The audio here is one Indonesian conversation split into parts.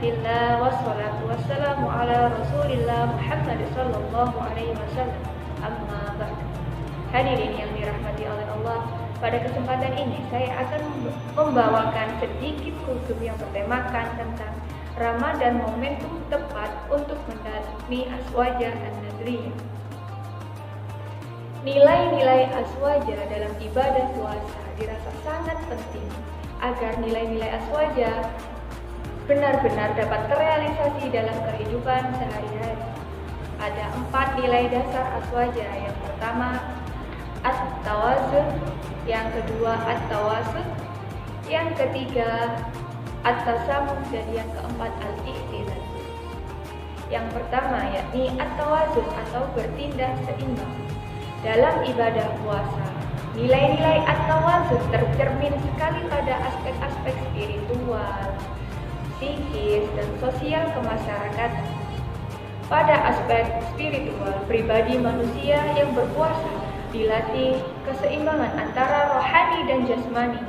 Alhamdulillah wassalatu wassalamu ala Rasulillah Muhammad sallallahu alaihi wasallam. Amma ba'd. Hadirin yang dirahmati oleh Allah, pada kesempatan ini saya akan membawakan sedikit kultum yang bertemakan tentang Ramadan, momentum tepat untuk mendalami Aswaja An-Nadriyah. Nilai-nilai Aswaja dalam ibadah puasa dirasa sangat penting agar nilai-nilai Aswaja benar-benar dapat terrealisasi dalam kehidupan sehari-hari. Ada 4 nilai dasar Aswaja. Yang pertama, At-Tawazun. Yang kedua, At-Tawasud. Yang ketiga, At-Tasamuh. Dan yang keempat, Al-I'tidal. Yang pertama yakni At-Tawazun atau bertindak seimbang. Dalam ibadah puasa, nilai-nilai At-Tawazun tercermin sekali pada aspek-aspek spiritual, psikis, dan sosial kemasyarakatan. Pada aspek spiritual, pribadi manusia yang berpuasa dilatih keseimbangan antara rohani dan jasmani,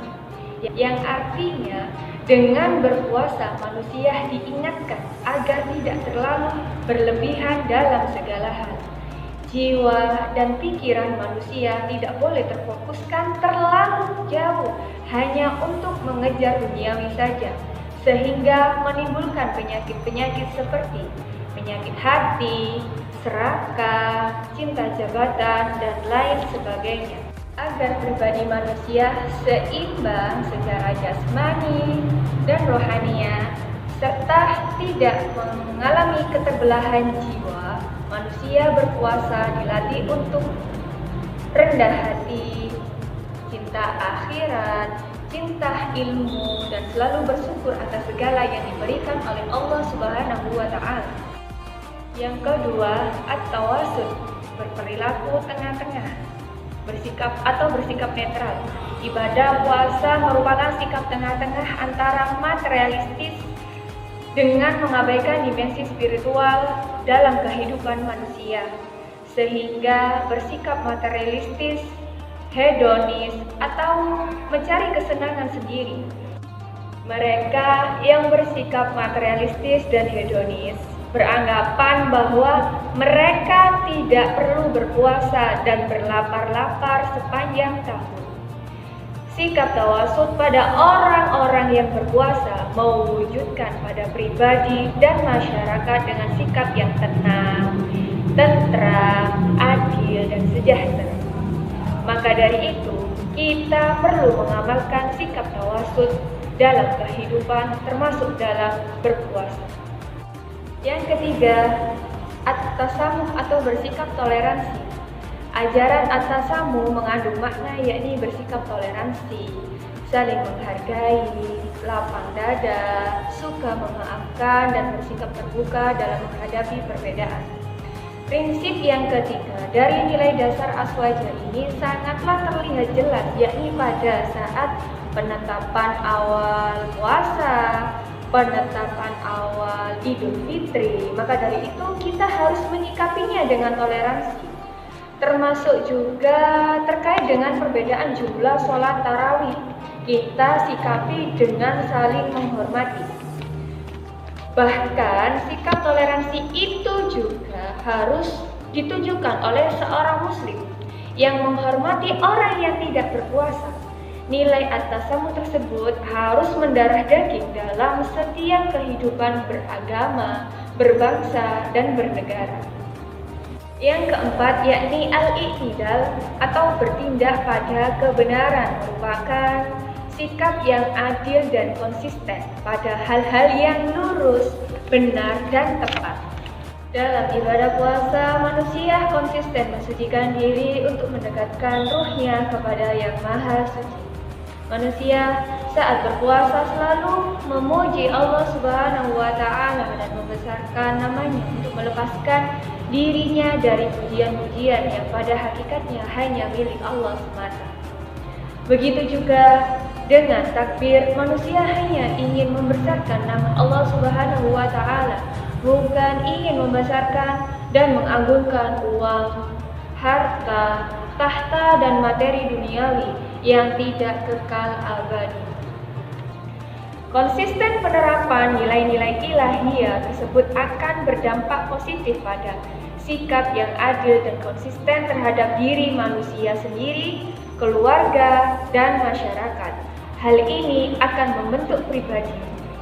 yang artinya dengan berpuasa manusia diingatkan agar tidak terlalu berlebihan dalam segala hal. Jiwa dan pikiran manusia tidak boleh terfokuskan terlalu jauh hanya untuk mengejar duniawi saja, sehingga menimbulkan penyakit-penyakit seperti penyakit hati, serakah, cinta jabatan, dan lain sebagainya. Agar pribadi manusia seimbang secara jasmani dan rohania, serta tidak mengalami keterbelahan jiwa, manusia berpuasa dilatih untuk rendah hati, cinta akhirat, cinta ilmu, dan selalu bersyukur atas segala yang diberikan oleh Allah Subhanahu wa Ta'ala. Yang kedua, At-Tawasud, berperilaku tengah-tengah, bersikap netral. Ibadah puasa merupakan sikap tengah-tengah antara materialistis dengan mengabaikan dimensi spiritual dalam kehidupan manusia, sehingga bersikap materialistis, hedonis, atau mencari kesenangan sendiri. Mereka yang bersikap materialistis dan hedonis beranggapan bahwa mereka tidak perlu berpuasa dan berlapar-lapar sepanjang tahun. Sikap tawasud pada orang-orang yang berpuasa mewujudkan pada pribadi dan masyarakat dengan sikap yang tenang, tentram, adil, dan sejahtera. Maka dari itu, kita perlu mengamalkan sikap tawasud dalam kehidupan, termasuk dalam berpuasa. Yang ketiga, At-Tasamuh atau bersikap toleransi. Ajaran At-Tasamuh mengandung makna yakni bersikap toleransi, saling menghargai, lapang dada, suka memaafkan, dan bersikap terbuka dalam menghadapi perbedaan. Prinsip yang ketiga dari nilai dasar Aswaja ini sangatlah terlihat jelas, yakni pada saat penetapan awal puasa, penetapan awal Idul Fitri. Maka dari itu kita harus menyikapinya dengan toleransi, termasuk juga terkait dengan perbedaan jumlah sholat tarawih. Kita sikapi dengan saling menghormati. Bahkan sikap toleransi itu juga harus ditunjukkan oleh seorang muslim yang menghormati orang yang tidak berpuasa. Nilai At-Tasamuh tersebut harus mendarah daging dalam setiap kehidupan beragama, berbangsa, dan bernegara. Yang keempat yakni Al-I'tidal atau bertindak pada kebenaran, merupakan sikap yang adil dan konsisten pada hal-hal yang lurus, benar, dan tepat. Dalam ibadah puasa, manusia konsisten mensucikan diri untuk mendekatkan ruhnya kepada Yang Maha Suci. Manusia saat berpuasa selalu memuji Allah Subhanahu wa Ta'ala dan membesarkan namanya untuk melepaskan dirinya dari pujian-pujian yang pada hakikatnya hanya milik Allah semata. Begitu juga dengan takbir, manusia hanya ingin membesarkan nama Allah Subhanahu wa Ta'ala, bukan ingin membesarkan dan mengagungkan uang, harta, tahta, dan materi duniawi yang tidak kekal abadi. Konsisten penerapan nilai-nilai ilahiyah tersebut akan berdampak positif pada sikap yang adil dan konsisten terhadap diri manusia sendiri, keluarga, dan masyarakat. Hal ini akan membentuk pribadi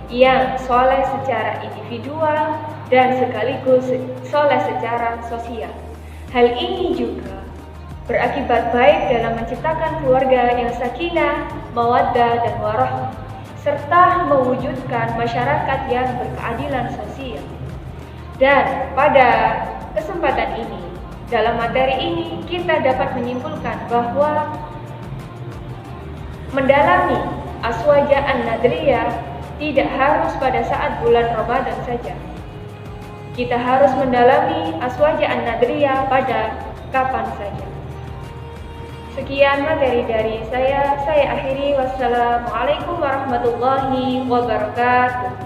yang soleh secara individual dan sekaligus soleh secara sosial. Hal ini juga berakibat baik dalam menciptakan keluarga yang sakinah, mawaddah, dan warahmah, serta mewujudkan masyarakat yang berkeadilan sosial. Dan pada kesempatan ini, dalam materi ini kita dapat menyimpulkan bahwa mendalami Aswaja An-Nadriyah tidak harus pada saat bulan Ramadan saja. Kita harus mendalami Aswaja An-Nadriyah pada kapan saja. Sekian materi dari saya akhiri. Wassalamualaikum warahmatullahi wabarakatuh.